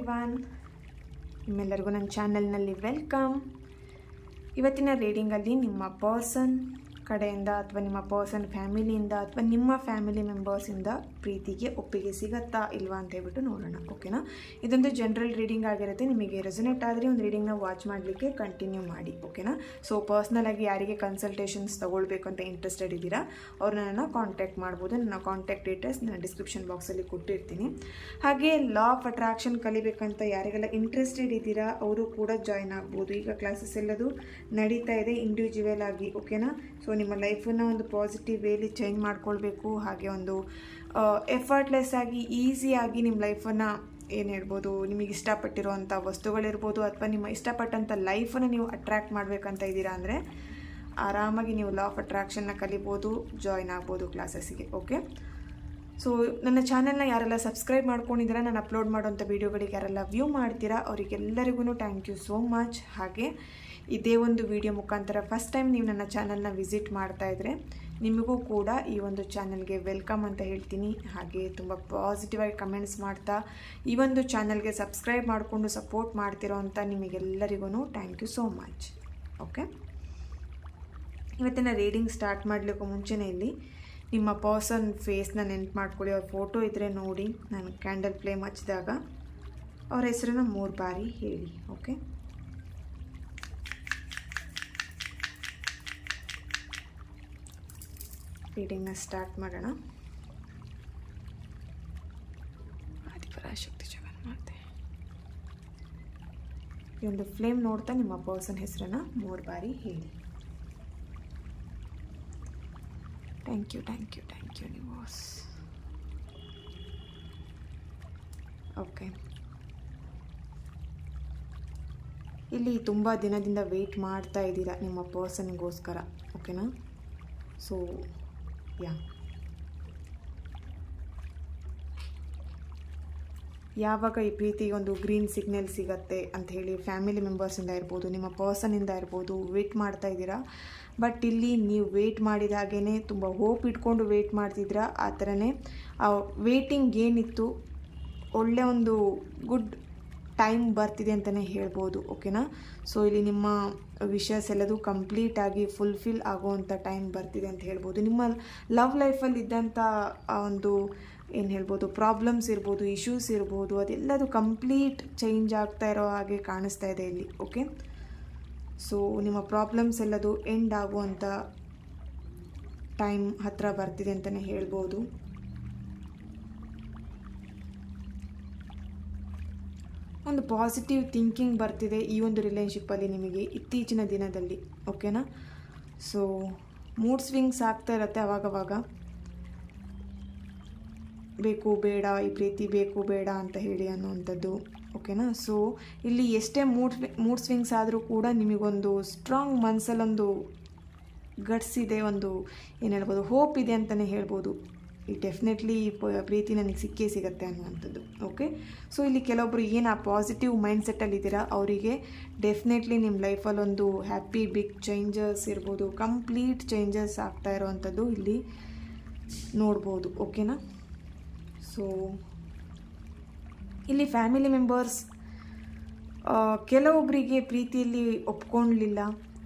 Everyone, ನಿಮ್ಮೆಲ್ಲರಿಗೂ ನನ್ನ ಚಾನಲ್ನಲ್ಲಿ ವೆಲ್ಕಮ್. ಇವತ್ತಿನ ರೀಡಿಂಗಲ್ಲಿ ನಿಮ್ಮ ಪರ್ಸನ್ ಕಡೆಯಿಂದ ಅಥವಾ ನಿಮ್ಮ ಪರ್ಸನ್ ಫ್ಯಾಮಿಲಿಯಿಂದ ಅಥವಾ ನಿಮ್ಮ ಫ್ಯಾಮಿಲಿ ಮೆಂಬರ್ಸಿಂದ ಪ್ರೀತಿಗೆ ಒಪ್ಪಿಗೆ ಸಿಗತ್ತಾ ಇಲ್ವಾ ಅಂತ ಹೇಳ್ಬಿಟ್ಟು ನೋಡೋಣ. ಓಕೆನಾ? ಇದೊಂದು ಜನರಲ್ ರೀಡಿಂಗ್ ಆಗಿರುತ್ತೆ. ನಿಮಗೆ ರೆಸೊನೇಟ್ ಆದರೆ ಒಂದು ರೀಡಿಂಗ್ನ ವಾಚ್ ಮಾಡಲಿಕ್ಕೆ ಕಂಟಿನ್ಯೂ ಮಾಡಿ. ಓಕೆನಾ? ಸೊ ಪರ್ಸ್ನಲ್ ಆಗಿ ಯಾರಿಗೆ ಕನ್ಸಲ್ಟೇಷನ್ಸ್ ತೊಗೊಳ್ಬೇಕು ಅಂತ ಇಂಟ್ರೆಸ್ಟೆಡ್ ಇದ್ದೀರಾ ಅವ್ರು ನನ್ನನ್ನು ಕಾಂಟ್ಯಾಕ್ಟ್ ಮಾಡ್ಬೋದು. ನನ್ನ ಕಾಂಟ್ಯಾಕ್ಟ್ ಡೀಟೇಲ್ಸ್ ನಾನು ಡಿಸ್ಕ್ರಿಪ್ಷನ್ ಬಾಕ್ಸಲ್ಲಿ ಕೊಟ್ಟಿರ್ತೀನಿ. ಹಾಗೆ ಲಾ ಆಫ್ ಅಟ್ರಾಕ್ಷನ್ ಕಲಿಬೇಕಂತ ಯಾರಿಗೆಲ್ಲ ಇಂಟ್ರೆಸ್ಟೆಡ್ ಇದ್ದೀರಾ ಅವರು ಕೂಡ ಜಾಯ್ನ್ ಆಗ್ಬೋದು. ಈಗ ಕ್ಲಾಸಸ್ ಎಲ್ಲದು ನಡೀತಾ ಇದೆ ಇಂಡಿವಿಜುವಲ್ ಆಗಿ. ಓಕೆನಾ? ಸೊ ನಿಮ್ಮ ಲೈಫನ್ನು ಒಂದು ಪಾಸಿಟಿವ್ ವೇಲಿ ಚೇಂಜ್ ಮಾಡ್ಕೊಳ್ಬೇಕು, ಹಾಗೆ ಒಂದು ಎಫರ್ಟ್ಲೆಸ್ ಆಗಿ ಈಸಿಯಾಗಿ ನಿಮ್ಮ ಲೈಫನ್ನು ಏನು ಹೇಳ್ಬೋದು, ನಿಮಗೆ ಇಷ್ಟಪಟ್ಟಿರುವಂಥ ವಸ್ತುಗಳಿರ್ಬೋದು ಅಥವಾ ನಿಮ್ಮ ಇಷ್ಟಪಟ್ಟಂಥ ಲೈಫನ್ನು ನೀವು ಅಟ್ರ್ಯಾಕ್ಟ್ ಮಾಡಬೇಕಂತ ಇದ್ದೀರಾ ಅಂದರೆ ಆರಾಮಾಗಿ ನೀವು ಲಾ ಆಫ್ ಅಟ್ರಾಕ್ಷನ್ನ ಕಲಿಬೋದು, ಜಾಯ್ನ್ ಆಗ್ಬೋದು ಕ್ಲಾಸಸ್ಸಿಗೆ. ಓಕೆ? ಸೊ ನನ್ನ ಚಾನಲ್ನ ಯಾರೆಲ್ಲ ಸಬ್ಸ್ಕ್ರೈಬ್ ಮಾಡ್ಕೊಂಡಿದ್ದೀರಾ, ನಾನು ಅಪ್ಲೋಡ್ ಮಾಡೋಂಥ ವೀಡಿಯೋಗಳಿಗೆ ಯಾರೆಲ್ಲ ವ್ಯೂ ಮಾಡ್ತೀರಾ ಅವರಿಗೆಲ್ಲರಿಗೂ ಥ್ಯಾಂಕ್ ಯು ಸೋ ಮಚ್. ಹಾಗೆ ಇದೇ ಒಂದು ವಿಡಿಯೋ ಮುಖಾಂತರ ಫಸ್ಟ್ ಟೈಮ್ ನೀವು ನನ್ನ ಚಾನಲ್ನ ವಿಸಿಟ್ ಮಾಡ್ತಾ ಇದ್ದರೆ ನಿಮಗೂ ಕೂಡ ಈ ಒಂದು ಚಾನಲ್ಗೆ ವೆಲ್ಕಮ್ ಅಂತ ಹೇಳ್ತೀನಿ. ಹಾಗೆ ತುಂಬ ಪಾಸಿಟಿವ್ ಆಗಿ ಕಮೆಂಟ್ಸ್ ಮಾಡ್ತಾ ಈ ಒಂದು ಚಾನಲ್ಗೆ ಸಬ್ಸ್ಕ್ರೈಬ್ ಮಾಡಿಕೊಂಡು ಸಪೋರ್ಟ್ ಮಾಡ್ತಿರೋ ಅಂತ ನಿಮಗೆಲ್ಲರಿಗೂ thank you so much. Okay? ಇವತ್ತಿನ ರೀಡಿಂಗ್ ಸ್ಟಾರ್ಟ್ ಮಾಡಲಿಕ್ಕೂ ಮುಂಚೆನೇ ಇಲ್ಲಿ ನಿಮ್ಮ ಪರ್ಸನ್ ಫೇಸ್ನ ನೆನ್ಪು ಮಾಡ್ಕೊಳ್ಳಿ. ಅವ್ರ ಫೋಟೋ ಇದ್ದರೆ ನೋಡಿ. ನಾನು ಕ್ಯಾಂಡಲ್ ಫ್ಲೇಮ್ ಹಚ್ಚಿದಾಗ ಅವ್ರ ಹೆಸರನ್ನು 3 ಬಾರಿ ಹೇಳಿ. ಓಕೆ? ರೀಡಿಂಗ್ನ ಸ್ಟಾರ್ಟ್ ಮಾಡೋಣ. ಆದಿಪರಾಶಕ್ತಿ ಜಗನ್ಮಾತೆ. ಈ ಒಂದು ಫ್ಲೇಮ್ ನೋಡ್ತಾ ನಿಮ್ಮ ಪರ್ಸನ್ ಹೆಸರನ್ನು 3 ಬಾರಿ ಹೇಳಿ. Thank you universe. ಓಕೆ, ಇಲ್ಲಿ ತುಂಬ ದಿನದಿಂದ ವೆಯ್ಟ್ ಮಾಡ್ತಾ ಇದ್ದೀರಾ ನಿಮ್ಮ ಪರ್ಸನ್ಗೋಸ್ಕರ. ಓಕೆನಾ? ಸೊ ಯಾವಾಗ ಈ ಪ್ರೀತಿಗೆ ಒಂದು ಗ್ರೀನ್ ಸಿಗ್ನಲ್ ಸಿಗತ್ತೆ ಅಂತ ಹೇಳಿ ಫ್ಯಾಮಿಲಿ ಮೆಂಬರ್ಸಿಂದ ಇರ್ಬೋದು, ನಿಮ್ಮ ಪರ್ಸನಿಂದ ಇರ್ಬೋದು ವೆಯ್ಟ್ ಮಾಡ್ತಾ ಇದ್ದೀರಾ. ಬಟ್ ಇಲ್ಲಿ ನೀವು ವೆಯ್ಟ್ ಮಾಡಿದ ಹಾಗೇ ತುಂಬ ಹೋಪ್ ಇಟ್ಕೊಂಡು ವೆಯ್ಟ್ ಮಾಡ್ತಿದ್ದೀರಾ. ಆ ಥರನೇ ಆ ವೇಟಿಂಗ್ ಏನಿತ್ತು ಒಳ್ಳೆ ಒಂದು ಗುಡ್ ಟೈಮ್ ಬರ್ತಿದೆ ಅಂತಲೇ ಹೇಳ್ಬೋದು. ಓಕೆನಾ? ಸೊ ಇಲ್ಲಿ ನಿಮ್ಮ ವಿಷಸ್ ಎಲ್ಲದು ಕಂಪ್ಲೀಟಾಗಿ ಫುಲ್ಫಿಲ್ ಆಗುವಂಥ ಟೈಮ್ ಬರ್ತಿದೆ ಅಂತ ಹೇಳ್ಬೋದು. ನಿಮ್ಮ ಲವ್ ಲೈಫಲ್ಲಿ ಇದ್ದಂಥ ಒಂದು ಏನು ಹೇಳ್ಬೋದು ಪ್ರಾಬ್ಲಮ್ಸ್ ಇರ್ಬೋದು, ಇಶ್ಯೂಸ್ ಇರ್ಬೋದು, ಅದೆಲ್ಲದು ಕಂಪ್ಲೀಟ್ ಚೇಂಜ್ ಆಗ್ತಾ ಇರೋ ಹಾಗೆ ಕಾಣಿಸ್ತಾ ಇದೆ ಇಲ್ಲಿ. ಓಕೆ? ಸೊ ನಿಮ್ಮ ಪ್ರಾಬ್ಲಮ್ಸ್ ಎಲ್ಲದು ಎಂಡ್ ಆಗುವಂಥ ಟೈಮ್ ಹತ್ತಿರ ಬರ್ತಿದೆ ಅಂತಲೇ ಹೇಳ್ಬೋದು. ಒಂದು ಪಾಸಿಟಿವ್ ಥಿಂಕಿಂಗ್ ಬರ್ತಿದೆ ಈ ಒಂದು ರಿಲೇಶನ್ಶಿಪ್ಪಲ್ಲಿ ನಿಮಗೆ ಇತ್ತೀಚಿನ ದಿನದಲ್ಲಿ. ಓಕೆನಾ? ಸೊ ಮೂಡ್ ಸ್ವಿಂಗ್ಸ್ ಆಗ್ತಾ ಇರುತ್ತೆ ಆವಾಗವಾಗ. ಬೇಕು ಬೇಡ, ಈ ಪ್ರೀತಿ ಬೇಕು ಬೇಡ ಅಂತ ಹೇಳಿ ಅನ್ನುವಂಥದ್ದು. ಓಕೆನಾ? ಸೊ ಇಲ್ಲಿ ಎಷ್ಟೇ ಮೂಡ್ ಸ್ವಿಂಗ್ಸ್ ಆದರೂ ಕೂಡ ನಿಮಗೊಂದು ಸ್ಟ್ರಾಂಗ್ ಮನಸ್ಸಲ್ಲೊಂದು ಗಟ್ಸ್ ಇದೆ, ಒಂದು ಏನು ಹೇಳ್ಬೋದು ಹೋಪ್ ಇದೆ ಅಂತಲೇ ಹೇಳ್ಬೋದು. ಈ ಡೆಫಿನೆಟ್ಲಿ ಪ್ರೀತಿ ನನಗೆ ಸಿಕ್ಕೇ ಸಿಗುತ್ತೆ ಅನ್ನುವಂಥದ್ದು. ಓಕೆ? ಸೊ ಇಲ್ಲಿ ಕೆಲವೊಬ್ರು ಏನು ಆ ಪಾಸಿಟಿವ್ ಮೈಂಡ್ಸೆಟ್ಟಲ್ಲಿ ಇದ್ದೀರಾ ಅವರಿಗೆ ಡೆಫಿನೆಟ್ಲಿ ನಿಮ್ಮ ಲೈಫಲ್ಲಿ ಒಂದು ಹ್ಯಾಪಿ ಬಿಗ್ ಚೇಂಜಸ್ ಇರ್ಬೋದು, ಕಂಪ್ಲೀಟ್ ಚೇಂಜಸ್ ಆಗ್ತಾ ಇರೋವಂಥದ್ದು ಇಲ್ಲಿ ನೋಡ್ಬೋದು. ಓಕೆನಾ? ಸೊ ಇಲ್ಲಿ ಫ್ಯಾಮಿಲಿ ಮೆಂಬರ್ಸ್ ಕೆಲವೊಬ್ಬರಿಗೆ ಪ್ರೀತಿಯಲ್ಲಿ ಒಪ್ಕೊಳ್ಳಲಿಲ್ಲ.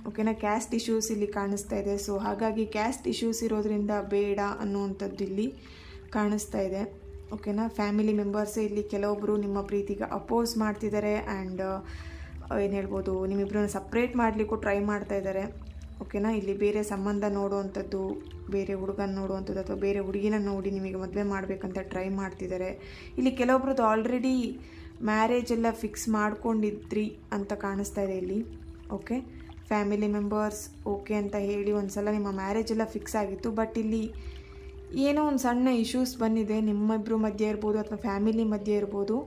ಓಕೆನಾ? ಕ್ಯಾಸ್ಟ್ ಇಶ್ಯೂಸ್ ಇಲ್ಲಿ ಕಾಣಿಸ್ತಾ ಇದೆ. ಸೊ ಹಾಗಾಗಿ ಕ್ಯಾಸ್ಟ್ ಇಶ್ಯೂಸ್ ಇರೋದ್ರಿಂದ ಬೇಡ ಅನ್ನುವಂಥದ್ದು ಇಲ್ಲಿ ಕಾಣಿಸ್ತಾ ಇದೆ. ಓಕೆನಾ? ಫ್ಯಾಮಿಲಿ ಮೆಂಬರ್ಸೇ ಇಲ್ಲಿ ಕೆಲವೊಬ್ಬರು ನಿಮ್ಮ ಪ್ರೀತಿಗೆ ಅಪೋಸ್ ಮಾಡ್ತಿದ್ದಾರೆ ಆ್ಯಂಡ್ ಏನು ಹೇಳ್ಬೋದು ನಿಮ್ಮಿಬ್ಬರನ್ನ ಸಪ್ರೇಟ್ ಮಾಡಲಿಕ್ಕೂ ಟ್ರೈ ಮಾಡ್ತಾ ಇದ್ದಾರೆ. ಓಕೆನಾ? ಇಲ್ಲಿ ಬೇರೆ ಸಂಬಂಧ ನೋಡುವಂಥದ್ದು, ಬೇರೆ ಹುಡುಗನ ನೋಡುವಂಥದ್ದು ಅಥವಾ ಬೇರೆ ಹುಡುಗಿನ ನೋಡಿ ನಿಮಗೆ ಮದುವೆ ಮಾಡಬೇಕಂತ ಟ್ರೈ ಮಾಡ್ತಿದ್ದಾರೆ. ಇಲ್ಲಿ ಕೆಲವೊಬ್ರದ್ದು ಆಲ್ರೆಡಿ ಮ್ಯಾರೇಜ್ ಎಲ್ಲ ಫಿಕ್ಸ್ ಮಾಡ್ಕೊಂಡಿದ್ರಿ ಅಂತ ಕಾಣಿಸ್ತಾ ಇದೆ ಇಲ್ಲಿ. ಓಕೆ? ಫ್ಯಾಮಿಲಿ ಮೆಂಬರ್ಸ್ ಓಕೆ ಅಂತ ಹೇಳಿ ಒಂದು ಸಲ ನಿಮ್ಮ ಮ್ಯಾರೇಜ್ ಎಲ್ಲ ಫಿಕ್ಸ್ ಆಗಿತ್ತು. ಬಟ್ ಇಲ್ಲಿ ಏನೋ ಒಂದು ಸಣ್ಣ ಇಶ್ಯೂಸ್ ಬಂದಿದೆ ನಿಮ್ಮಿಬ್ಬರು ಮಧ್ಯೆ ಇರ್ಬೋದು ಅಥವಾ ಫ್ಯಾಮಿಲಿ ಮಧ್ಯೆ ಇರ್ಬೋದು.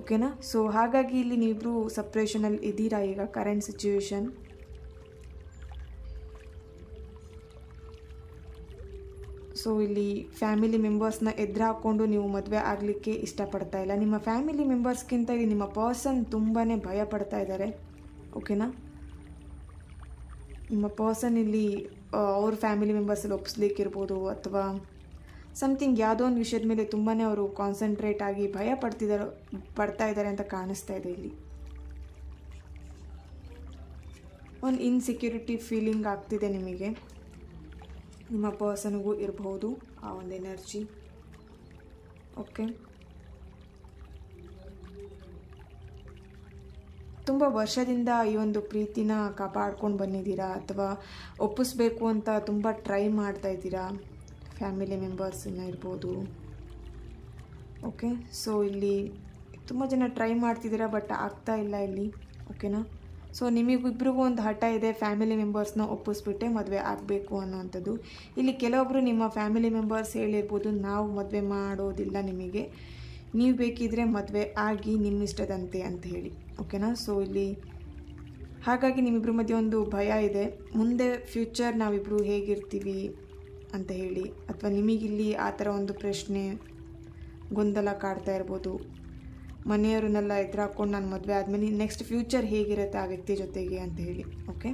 ಓಕೆನಾ? ಸೊ ಹಾಗಾಗಿ ಇಲ್ಲಿ ನೀವಿಬ್ಬರು ಸಪ್ರೇಷನಲ್ಲಿ ಇದ್ದೀರಾ ಈಗ ಕರೆಂಟ್ ಸಿಚುವೇಶನ್. ಸೊ ಇಲ್ಲಿ ಫ್ಯಾಮಿಲಿ ಮೆಂಬರ್ಸ್ನ ಎದುರು ಹಾಕ್ಕೊಂಡು ನೀವು ಮದುವೆ ಆಗಲಿಕ್ಕೆ ಇಷ್ಟಪಡ್ತಾ ಇಲ್ಲ. ನಿಮ್ಮ ಫ್ಯಾಮಿಲಿ ಮೆಂಬರ್ಸ್ಗಿಂತ ಇಲ್ಲಿ ನಿಮ್ಮ ಪರ್ಸನ್ ತುಂಬಾ ಭಯ ಪಡ್ತಾ ಇದ್ದಾರೆ. ಓಕೆನಾ? ನಿಮ್ಮ ಪರ್ಸನ್ ಇಲ್ಲಿ ಅವ್ರ ಫ್ಯಾಮಿಲಿ ಮೆಂಬರ್ಸಲ್ಲಿ ಒಪ್ಪಿಸ್ಲಿಕ್ಕಿರ್ಬೋದು ಅಥವಾ ಸಮಥಿಂಗ್ ಯಾವುದೋ ಒಂದು ವಿಷಯದ ಮೇಲೆ ತುಂಬಾ ಅವರು ಕಾನ್ಸಂಟ್ರೇಟ್ ಆಗಿ ಭಯ ಪಡ್ತಾ ಇದ್ದಾರೆ ಅಂತ ಕಾಣಿಸ್ತಾ ಇದೆ ಇಲ್ಲಿ. ಒಂದು ಇನ್ಸೆಕ್ಯೂರಿಟಿ ಫೀಲಿಂಗ್ ಆಗ್ತಿದೆ ನಿಮಗೆ, ನಿಮ್ಮ ಪರ್ಸನ್ಗೂ ಇರಬಹುದು ಆ ಒಂದು ಎನರ್ಜಿ. ಓಕೆ, ತುಂಬ ವರ್ಷದಿಂದ ಈ ಒಂದು ಪ್ರೀತಿನ ಕಾಪಾಡ್ಕೊಂಡು ಬಂದಿದ್ದೀರಾ ಅಥವಾ ಒಪ್ಪಿಸ್ಬೇಕು ಅಂತ ತುಂಬ ಟ್ರೈ ಮಾಡ್ತಾ ಇದ್ದೀರಾ, ಫ್ಯಾಮಿಲಿ ಮೆಂಬರ್ಸನ್ನ ಇರ್ಬೋದು. ಓಕೆ, ಸೊ ಇಲ್ಲಿ ತುಂಬ ಜನ ಟ್ರೈ ಮಾಡ್ತಿದ್ದೀರಾ ಬಟ್ ಆಗ್ತಾ ಇಲ್ಲ ಇಲ್ಲಿ. ಓಕೆನಾ, ಸೊ ನಿಮಗಿಬ್ರಿಗೂ ಒಂದು ಹಠ ಇದೆ, ಫ್ಯಾಮಿಲಿ ಮೆಂಬರ್ಸ್ನ ಒಪ್ಪಿಸ್ಬಿಟ್ಟೆ ಮದುವೆ ಆಗಬೇಕು ಅನ್ನೋವಂಥದ್ದು. ಇಲ್ಲಿ ಕೆಲವೊಬ್ಬರು ನಿಮ್ಮ ಫ್ಯಾಮಿಲಿ ಮೆಂಬರ್ಸ್ ಹೇಳಿರ್ಬೋದು ನಾವು ಮದುವೆ ಮಾಡೋದಿಲ್ಲ ನಿಮಗೆ, ನೀವು ಬೇಕಿದ್ರೆ ಮದುವೆ ಆಗಿ ನಿಮ್ಮ ಇಷ್ಟದಂತೆ ಅಂತ ಹೇಳಿ. ಓಕೆನಾ, ಸೊ ಇಲ್ಲಿ ಹಾಗಾಗಿ ನಿಮ್ಮಿಬ್ಬರ ಮಧ್ಯೆ ಒಂದು ಭಯ ಇದೆ, ಮುಂದೆ ಫ್ಯೂಚರ್ ನಾವಿಬ್ಬರು ಹೇಗಿರ್ತೀವಿ ಅಂತ ಹೇಳಿ, ಅಥವಾ ನಿಮಗಿಲ್ಲಿ ಆ ಥರ ಒಂದು ಪ್ರಶ್ನೆ ಗೊಂದಲ ಕಾಡ್ತಾ ಇರ್ಬೋದು. ಮನೆಯವರನ್ನೆಲ್ಲ ಎದುರಾಕೊಂಡು ನಾನು ಮದುವೆ ಆದಮೇಲೆ ನೆಕ್ಸ್ಟ್ ಫ್ಯೂಚರ್ ಹೇಗಿರುತ್ತೆ ಆ ವ್ಯಕ್ತಿ ಜೊತೆಗೆ ಅಂತ ಹೇಳಿ. ಓಕೆ,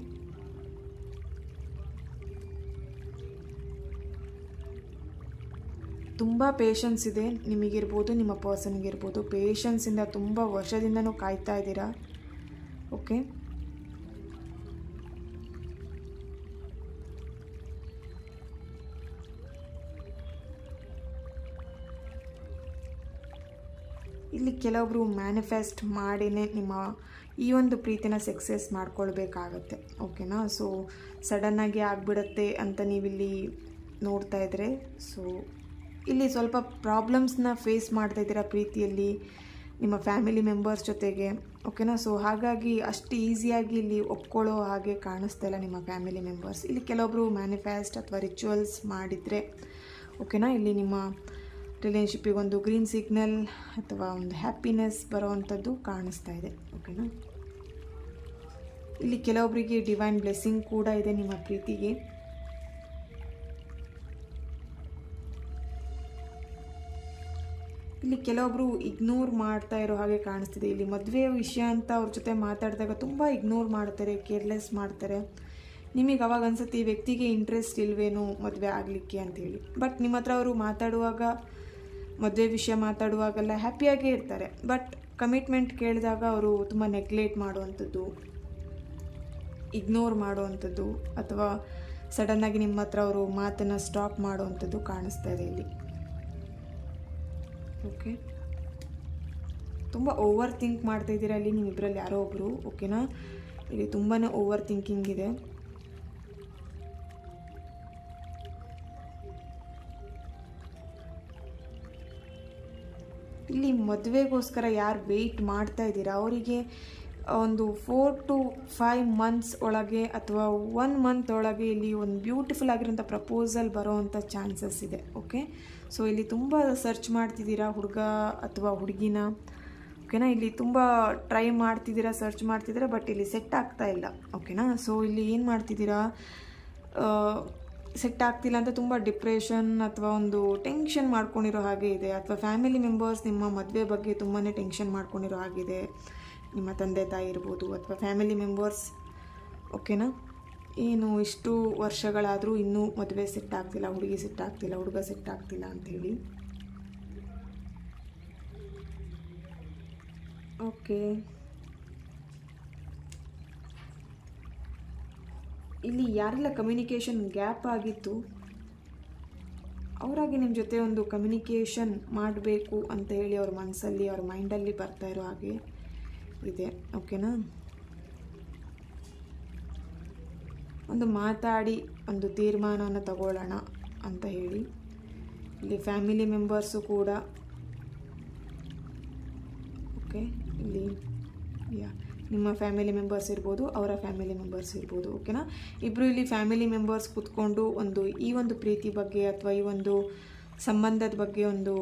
ತುಂಬ ಪೇಷನ್ಸ್ ಇದೆ ನಿಮಗಿರ್ಬೋದು, ನಿಮ್ಮ ಪರ್ಸನ್ಗಿರ್ಬೋದು. ಪೇಷನ್ಸಿಂದ ತುಂಬ ವರ್ಷದಿಂದನೂ ಕಾಯ್ತಾ ಇದ್ದೀರಾ. ಓಕೆ, ಇಲ್ಲಿ ಕೆಲವೊಬ್ಬರು ಮ್ಯಾನಿಫೆಸ್ಟ್ ಮಾಡಿನೇ ನಿಮ್ಮ ಈ ಒಂದು ಪ್ರೀತಿನ ಸಕ್ಸಸ್ ಮಾಡ್ಕೊಳ್ಬೇಕಾಗತ್ತೆ. ಓಕೆನಾ, ಸೊ ಸಡನ್ನಾಗಿ ಆಗಿಬಿಡತ್ತೆ ಅಂತ ನೀವಿಲ್ಲಿ ನೋಡ್ತಾ ಇದ್ರೆ, ಸೊ ಇಲ್ಲಿ ಸ್ವಲ್ಪ ಪ್ರಾಬ್ಲಮ್ಸ್ನ ಫೇಸ್ ಮಾಡ್ತಾ ಇದ್ದೀರಾ ಪ್ರೀತಿಯಲ್ಲಿ ನಿಮ್ಮ ಫ್ಯಾಮಿಲಿ ಮೆಂಬರ್ಸ್ ಜೊತೆಗೆ. ಓಕೆನಾ, ಸೊ ಹಾಗಾಗಿ ಅಷ್ಟು ಈಸಿಯಾಗಿ ಇಲ್ಲಿ ಒಪ್ಕೊಳ್ಳೋ ಹಾಗೆ ಕಾಣಿಸ್ತಾ ಇಲ್ಲ ನಿಮ್ಮ ಫ್ಯಾಮಿಲಿ ಮೆಂಬರ್ಸ್. ಇಲ್ಲಿ ಕೆಲವೊಬ್ಬರು ಮ್ಯಾನಿಫೆಸ್ಟ್ ಅಥವಾ ರಿಚುವಲ್ಸ್ ಮಾಡಿದರೆ ಓಕೆನಾ, ಇಲ್ಲಿ ನಿಮ್ಮ ರಿಲೇಷನ್ಶಿಪ್ಪಿಗೆ ಒಂದು ಗ್ರೀನ್ ಸಿಗ್ನಲ್ ಅಥವಾ ಒಂದು ಹ್ಯಾಪಿನೆಸ್ ಬರೋವಂಥದ್ದು ಕಾಣಿಸ್ತಾ ಇದೆ. ಓಕೆನಾ, ಇಲ್ಲಿ ಕೆಲವೊಬ್ಬರಿಗೆ ಡಿವೈನ್ ಬ್ಲೆಸ್ಸಿಂಗ್ ಕೂಡ ಇದೆ ನಿಮ್ಮ ಪ್ರೀತಿಗೆ. ಇಲ್ಲಿ ಕೆಲವೊಬ್ಬರು ಇಗ್ನೋರ್ ಮಾಡ್ತಾ ಇರೋ ಹಾಗೆ ಕಾಣಿಸ್ತಿದೆ. ಇಲ್ಲಿ ಮದುವೆ ವಿಷಯ ಅಂತ ಅವ್ರ ಜೊತೆ ಮಾತಾಡಿದಾಗ ತುಂಬ ಇಗ್ನೋರ್ ಮಾಡ್ತಾರೆ, ಕೇರ್ಲೆಸ್ ಮಾಡ್ತಾರೆ. ನಿಮಗೆ ಅವಾಗ ಅನ್ಸುತ್ತೆ ಈ ವ್ಯಕ್ತಿಗೆ ಇಂಟ್ರೆಸ್ಟ್ ಇಲ್ವೇನೋ ಮದುವೆ ಆಗಲಿಕ್ಕೆ ಅಂಥೇಳಿ. ಬಟ್ ನಿಮ್ಮ ಹತ್ರ ಅವರು ಮಾತಾಡುವಾಗ, ಮದುವೆ ವಿಷಯ ಮಾತಾಡುವಾಗೆಲ್ಲ ಹ್ಯಾಪಿಯಾಗೇ ಇರ್ತಾರೆ. ಬಟ್ ಕಮಿಟ್ಮೆಂಟ್ ಕೇಳಿದಾಗ ಅವರು ತುಂಬ ನೆಗ್ಲೆಕ್ಟ್ ಮಾಡುವಂಥದ್ದು, ಇಗ್ನೋರ್ ಮಾಡುವಂಥದ್ದು, ಅಥವಾ ಸಡನ್ನಾಗಿ ನಿಮ್ಮ ಹತ್ರ ಅವರು ಮಾತನ್ನು ಸ್ಟಾಪ್ ಮಾಡುವಂಥದ್ದು ಕಾಣಿಸ್ತಾ ಇದೆ ಇಲ್ಲಿ. ಓಕೆ, ತುಂಬ ಓವರ್ ಥಿಂಕ್ ಮಾಡ್ತಾ ಇದ್ದೀರಾ ಇಲ್ಲಿ ನಿಮ್ಮಿಬ್ಬರಲ್ಲಿ ಯಾರೋ ಒಬ್ಬರು. ಓಕೆನಾ, ಇಲ್ಲಿ ತುಂಬಾ ಓವರ್ ಥಿಂಕಿಂಗ್ ಇದೆ. ಇಲ್ಲಿ ಮದುವೆಗೋಸ್ಕರ ಯಾರು ವೆಯ್ಟ್ ಮಾಡ್ತಾ ಇದ್ದೀರಾ ಅವರಿಗೆ ಒಂದು 4 to 5 months ಒಳಗೆ ಅಥವಾ 1 month ಒಳಗೆ ಇಲ್ಲಿ ಒಂದು ಬ್ಯೂಟಿಫುಲ್ ಆಗಿರೋಂಥ ಪ್ರಪೋಸಲ್ ಬರೋವಂಥ ಚಾನ್ಸಸ್ ಇದೆ. ಓಕೆ, ಸೊ ಇಲ್ಲಿ ತುಂಬ ಸರ್ಚ್ ಮಾಡ್ತಿದ್ದೀರಾ ಹುಡುಗ ಅಥವಾ ಹುಡುಗಿನ. ಓಕೆನಾ, ಇಲ್ಲಿ ತುಂಬ ಟ್ರೈ ಮಾಡ್ತಿದ್ದೀರಾ, ಸರ್ಚ್ ಮಾಡ್ತಿದ್ದೀರಾ, ಬಟ್ ಇಲ್ಲಿ ಸೆಟ್ ಆಗ್ತಾ ಇಲ್ಲ. ಓಕೆನಾ, ಸೊ ಇಲ್ಲಿ ಏನು ಮಾಡ್ತಿದ್ದೀರಾ, ಸೆಟ್ ಆಗ್ತಿಲ್ಲ ಅಂತ ತುಂಬ ಡಿಪ್ರೆಷನ್ ಅಥವಾ ಒಂದು ಟೆನ್ಷನ್ ಮಾಡ್ಕೊಂಡಿರೋ ಹಾಗೆ ಇದೆ. ಅಥವಾ ಫ್ಯಾಮಿಲಿ ಮೆಂಬರ್ಸ್ ನಿಮ್ಮ ಮದುವೆ ಬಗ್ಗೆ ತುಂಬಾ ಟೆನ್ಷನ್ ಮಾಡ್ಕೊಂಡಿರೋ ಹಾಗಿದೆ. ನಿಮ್ಮ ತಂದೆ ತಾಯಿ ಇರ್ಬೋದು ಅಥವಾ ಫ್ಯಾಮಿಲಿ ಮೆಂಬರ್ಸ್. ಓಕೆನಾ, ಏನು ಇಷ್ಟು ವರ್ಷಗಳಾದರೂ ಇನ್ನೂ ಮದುವೆ ಸೆಟ್ ಆಗ್ತಿಲ್ಲ, ಹುಡುಗಿ ಸೆಟ್ ಆಗ್ತಿಲ್ಲ, ಹುಡುಗ ಸೆಟ್ ಆಗ್ತಿಲ್ಲ ಅಂಥೇಳಿ. ಓಕೆ, ಇಲ್ಲಿ ಯಾರೆಲ್ಲ ಕಮ್ಯುನಿಕೇಷನ್ ಗ್ಯಾಪ್ ಆಗಿತ್ತು ಅವರಾಗಿ ನಿಮ್ಮ ಜೊತೆ ಒಂದು ಕಮ್ಯುನಿಕೇಷನ್ ಮಾಡಬೇಕು ಅಂತ ಹೇಳಿ ಅವ್ರ ಮನಸ್ಸಲ್ಲಿ, ಅವ್ರ ಮೈಂಡಲ್ಲಿ ಬರ್ತಾ ಇರೋ ಹಾಗೆ ಇದೆ. ಓಕೆನಾ, ಒಂದು ಮಾತಾಡಿ ಒಂದು ತೀರ್ಮಾನವನ್ನು ತಗೊಳ್ಳೋಣ ಅಂತ ಹೇಳಿ ಇಲ್ಲಿ ಫ್ಯಾಮಿಲಿ ಮೆಂಬರ್ಸು ಕೂಡ. ಓಕೆ, ಇಲ್ಲಿ ನಿಮ್ಮ ಫ್ಯಾಮಿಲಿ ಮೆಂಬರ್ಸ್ ಇರ್ಬೋದು, ಅವರ ಫ್ಯಾಮಿಲಿ ಮೆಂಬರ್ಸ್ ಇರ್ಬೋದು. ಓಕೆನಾ, ಇಬ್ಬರು ಇಲ್ಲಿ ಫ್ಯಾಮಿಲಿ ಮೆಂಬರ್ಸ್ ಕೂತ್ಕೊಂಡು ಈ ಒಂದು ಪ್ರೀತಿ ಬಗ್ಗೆ ಅಥವಾ ಈ ಒಂದು ಸಂಬಂಧದ ಬಗ್ಗೆ ಒಂದು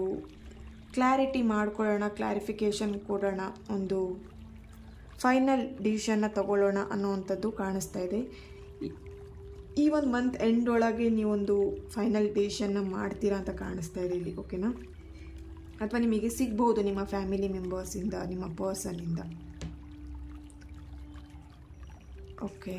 ಕ್ಲಾರಿಟಿ ಮಾಡ್ಕೊಳ್ಳೋಣ, ಕ್ಲಾರಿಫಿಕೇಷನ್ ಕೊಡೋಣ, ಒಂದು ಫೈನಲ್ ಡಿಸಿಷನ್ನ ತಗೊಳ್ಳೋಣ ಅನ್ನೋವಂಥದ್ದು ಕಾಣಿಸ್ತಾ ಇದೆ. ಈ ಒಂದು ಮಂತ್ ಎಂಡ್ ಒಳಗೆ ನೀವೊಂದು ಫೈನಲ್ ಡಿಸಿಷನ್ನ ಮಾಡ್ತೀರಾ ಅಂತ ಕಾಣಿಸ್ತಾ ಇದೆ ಇಲ್ಲಿ. ಓಕೆನಾ, ಅಥವಾ ನಿಮಗೆ ಸಿಗ್ಬೋದು ನಿಮ್ಮ ಫ್ಯಾಮಿಲಿ ಮೆಂಬರ್ಸಿಂದ, ನಿಮ್ಮ ಪರ್ಸನ್ನಿಂದ. ಓಕೆ,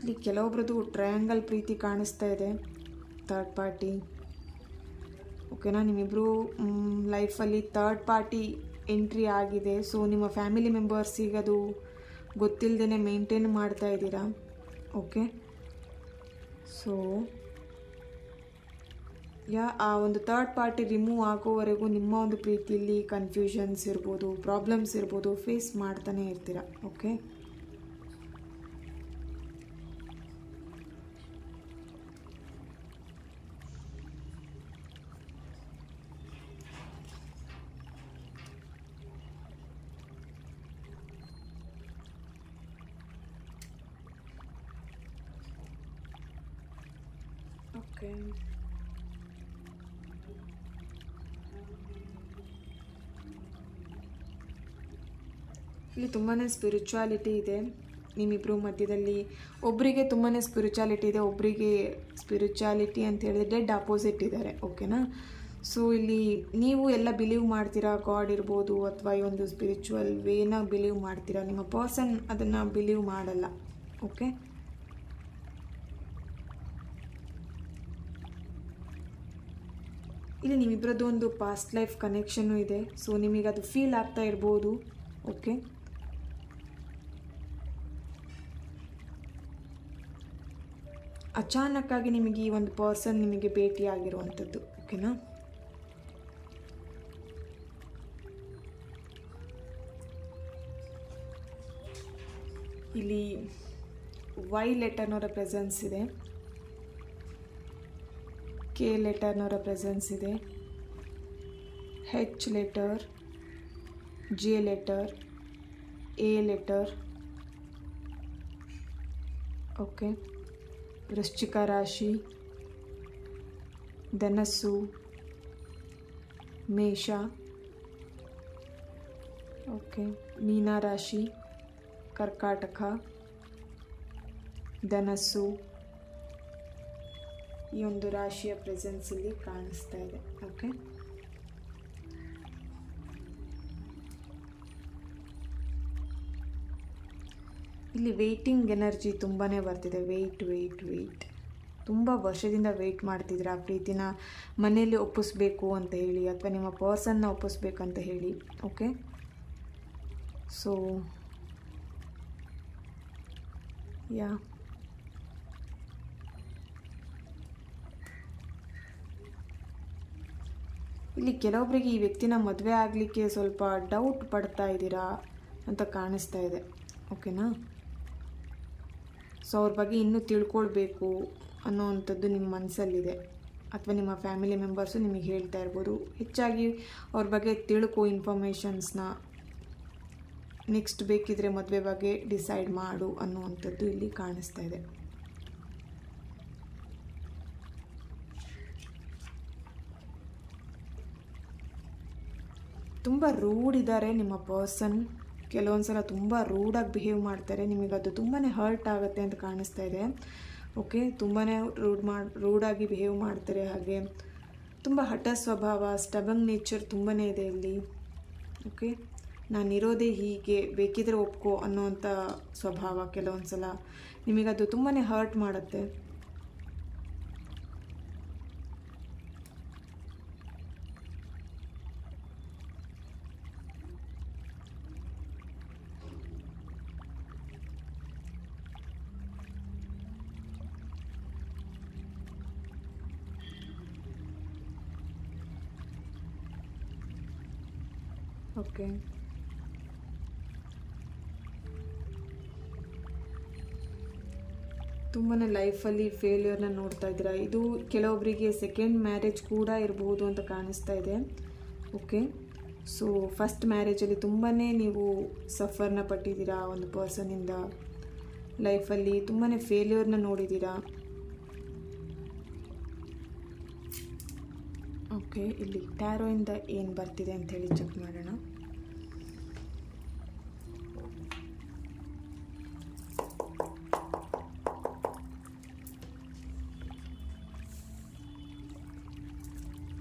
ಇಲ್ಲಿ ಕೆಲವೊಬ್ರದ್ದು ಟ್ರಯಾಂಗಲ್ ಪ್ರೀತಿ ಕಾಣಿಸ್ತಾ ಇದೆ, ಥರ್ಡ್ ಪಾರ್ಟಿ. ಓಕೆನಾ, ನಿಮ್ಮಿಬ್ಬರು ಲೈಫಲ್ಲಿ ಥರ್ಡ್ ಪಾರ್ಟಿ ಎಂಟ್ರಿ ಆಗಿದೆ. ಸೊ ನಿಮ್ಮ ಫ್ಯಾಮಿಲಿ ಮೆಂಬರ್ಸಿಗೆ ಅದು ಗೊತ್ತಿಲ್ಲದೇ ಮೇಂಟೈನ್ ಮಾಡ್ತಾ ಇದ್ದೀರಾ. ಓಕೆ, ಸೊ ಆ ಒಂದು ಥರ್ಡ್ ಪಾರ್ಟಿ ರಿಮೂವ್ ಆಗೋವರೆಗೂ ನಿಮ್ಮ ಒಂದು ಪ್ರೀತಿಯಲ್ಲಿ ಕನ್ಫ್ಯೂಷನ್ಸ್ ಇರ್ಬೋದು, ಪ್ರಾಬ್ಲಮ್ಸ್ ಇರ್ಬೋದು, ಫೇಸ್ ಮಾಡ್ತಾನೆ ಇರ್ತೀರಾ. ಓಕೆ, ಓಕೆ, ಇಲ್ಲಿ ತುಂಬಾ ಸ್ಪಿರಿಚುವಾಲಿಟಿ ಇದೆ ನಿಮ್ಮಿಬ್ಬರು ಮಧ್ಯದಲ್ಲಿ. ಒಬ್ಬರಿಗೆ ತುಂಬಾ ಸ್ಪಿರಿಚುವಾಲಿಟಿ ಇದೆ, ಒಬ್ಬರಿಗೆ ಸ್ಪಿರಿಚುವಾಲಿಟಿ ಅಂತ ಹೇಳಿದ್ರೆ ಡೆಡ್ ಆಪೋಸಿಟ್ ಇದ್ದಾರೆ. ಓಕೆನಾ, ಸೊ ಇಲ್ಲಿ ನೀವು ಎಲ್ಲ ಬಿಲೀವ್ ಮಾಡ್ತೀರಾ, ಗಾಡ್ ಇರ್ಬೋದು ಅಥವಾ ಈ ಒಂದು ಸ್ಪಿರಿಚುವಲ್ ವೇನ ಬಿಲೀವ್ ಮಾಡ್ತೀರಾ. ನಿಮ್ಮ ಪರ್ಸನ್ ಅದನ್ನು ಬಿಲೀವ್ ಮಾಡಲ್ಲ. ಓಕೆ, ಇಲ್ಲಿ ನಿಮ್ಮಿಬ್ಬರದ್ದು ಒಂದು ಪಾಸ್ಟ್ ಲೈಫ್ ಕನೆಕ್ಷನ್ನು ಇದೆ. ಸೊ ನಿಮಗೆ ಅದು ಫೀಲ್ ಆಗ್ತಾ ಇರ್ಬೋದು. ಓಕೆ, ಅಚಾನಕ್ಕಾಗಿ ನಿಮಗೆ ಈ ಒಂದು ಪರ್ಸನ್ ನಿಮಗೆ ಭೇಟಿಯಾಗಿರುವಂಥದ್ದು. ಓಕೆನಾ, ಇಲ್ಲಿ ವೈ ಲೆಟರ್ನವರ ಪ್ರೆಸೆನ್ಸ್ ಇದೆ, ಕೆ ಲೆಟರ್ನವರ ಪ್ರೆಸೆನ್ಸ್ ಇದೆ, H letter, J letter, A letter. Okay, ವೃಶ್ಚಿಕ ರಾಶಿ, ಧನಸ್ಸು, ಮೇಷ. ಓಕೆ, ಮೀನ ರಾಶಿ, ಕರ್ಕಾಟಕ, ಧನಸ್ಸು. ಈ ಒಂದು ರಾಶಿಯ ಪ್ರೆಸೆನ್ಸ್ ಇಲ್ಲಿ ಕಾಣಿಸ್ತಾ ಇದೆ. ಓಕೆ, ಇಲ್ಲಿ ವೇಟಿಂಗ್ ಎನರ್ಜಿ ತುಂಬಾ ಬರ್ತಿದೆ. ವೆಯ್ಟ್ ತುಂಬ ವರ್ಷದಿಂದ ವೆಯ್ಟ್ ಮಾಡ್ತಿದ್ರೆ ಆ ಪ್ರೀತಿನ ಮನೆಯಲ್ಲಿ ಒಪ್ಪಿಸ್ಬೇಕು ಅಂತ ಹೇಳಿ, ಅಥವಾ ನಿಮ್ಮ ಪರ್ಸನ್ನ ಒಪ್ಪಿಸ್ಬೇಕಂತ ಹೇಳಿ. ಓಕೆ, ಸೊ ಯಾ ಇಲ್ಲಿ ಕೆಲವೊಬ್ಬರಿಗೆ ಈ ವ್ಯಕ್ತಿನ ಮದುವೆ ಆಗಲಿಕ್ಕೆ ಸ್ವಲ್ಪ ಡೌಟ್ ಪಡ್ತಾ ಇದ್ದೀರಾ ಅಂತ ಕಾಣಿಸ್ತಾ ಇದೆ. ಓಕೆನಾ, ಸೊ ಅವ್ರ ಬಗ್ಗೆ ಇನ್ನೂ ತಿಳ್ಕೊಳ್ಬೇಕು ಅನ್ನೋವಂಥದ್ದು ನಿಮ್ಮ ಮನಸ್ಸಲ್ಲಿದೆ, ಅಥವಾ ನಿಮ್ಮ ಫ್ಯಾಮಿಲಿ ಮೆಂಬರ್ಸು ನಿಮಗೆ ಹೇಳ್ತಾ ಇರ್ಬೋದು. ಹೆಚ್ಚಾಗಿ ಅವ್ರ ಬಗ್ಗೆ ತಿಳ್ಕೊ ಇನ್ಫಾರ್ಮೇಷನ್ಸ್ನ, ನೆಕ್ಸ್ಟ್ ಬೇಕಿದ್ರೆ ಮದುವೆ ಬಗ್ಗೆ ಡಿಸೈಡ್ ಮಾಡು ಅನ್ನುವಂಥದ್ದು ಇಲ್ಲಿ ಕಾಣಿಸ್ತಾ ಇದೆ. ತುಂಬ ರೂಡ್ ಇದ್ದಾರೆ ನಿಮ್ಮ ಪರ್ಸನ್. ಕೆಲವೊಂದು ಸಲ ತುಂಬ ರೂಡಾಗಿ ಬಿಹೇವ್ ಮಾಡ್ತಾರೆ, ನಿಮಗದು ತುಂಬಾ ಹರ್ಟ್ ಆಗುತ್ತೆ ಅಂತ ಕಾಣಿಸ್ತಾ ಇದೆ. ಓಕೆ, ತುಂಬಾ ರೂಡಾಗಿ ಬಿಹೇವ್ ಮಾಡ್ತಾರೆ. ಹಾಗೆ ತುಂಬ ಹಠ ಸ್ವಭಾವ, ಸ್ಟಬಂಗ್ ನೇಚರ್ ತುಂಬಾ ಇದೆ ಇಲ್ಲಿ. ಓಕೆ, ನಾನಿರೋದೇ ಹೀಗೆ, ಬೇಕಿದ್ರೆ ಒಪ್ಕೋ ಅನ್ನೋವಂಥ ಸ್ವಭಾವ. ಕೆಲವೊಂದು ಸಲ ನಿಮಗದು ತುಂಬಾ ಹರ್ಟ್ ಮಾಡುತ್ತೆ. ಓಕೆ, ತುಂಬಾ ಲೈಫಲ್ಲಿ ಫೇಲ್ಯೂರ್ನ ನೋಡ್ತಾ ಇದ್ದೀರಾ. ಇದು ಕೆಲವೊಬ್ಬರಿಗೆ ಸೆಕೆಂಡ್ ಮ್ಯಾರೇಜ್ ಕೂಡ ಇರಬಹುದು ಅಂತ ಕಾಣಿಸ್ತಾ ಇದೆ. ಓಕೆ, ಸೊ ಫಸ್ಟ್ ಮ್ಯಾರೇಜಲ್ಲಿ ತುಂಬಾ ನೀವು ಸಫರ್ನ ಪಟ್ಟಿದ್ದೀರಾ ಒಂದು ಪರ್ಸನಿಂದ. ಲೈಫಲ್ಲಿ ತುಂಬಾ ಫೇಲ್ಯೂರ್ನ ನೋಡಿದ್ದೀರಾ. ಓಕೆ, ಇಲ್ಲಿ ಟ್ಯಾರೋಯಿಂದ ಏನು ಬರ್ತಿದೆ ಅಂತ ಹೇಳಿ ಚೆಕ್ ಮಾಡೋಣ.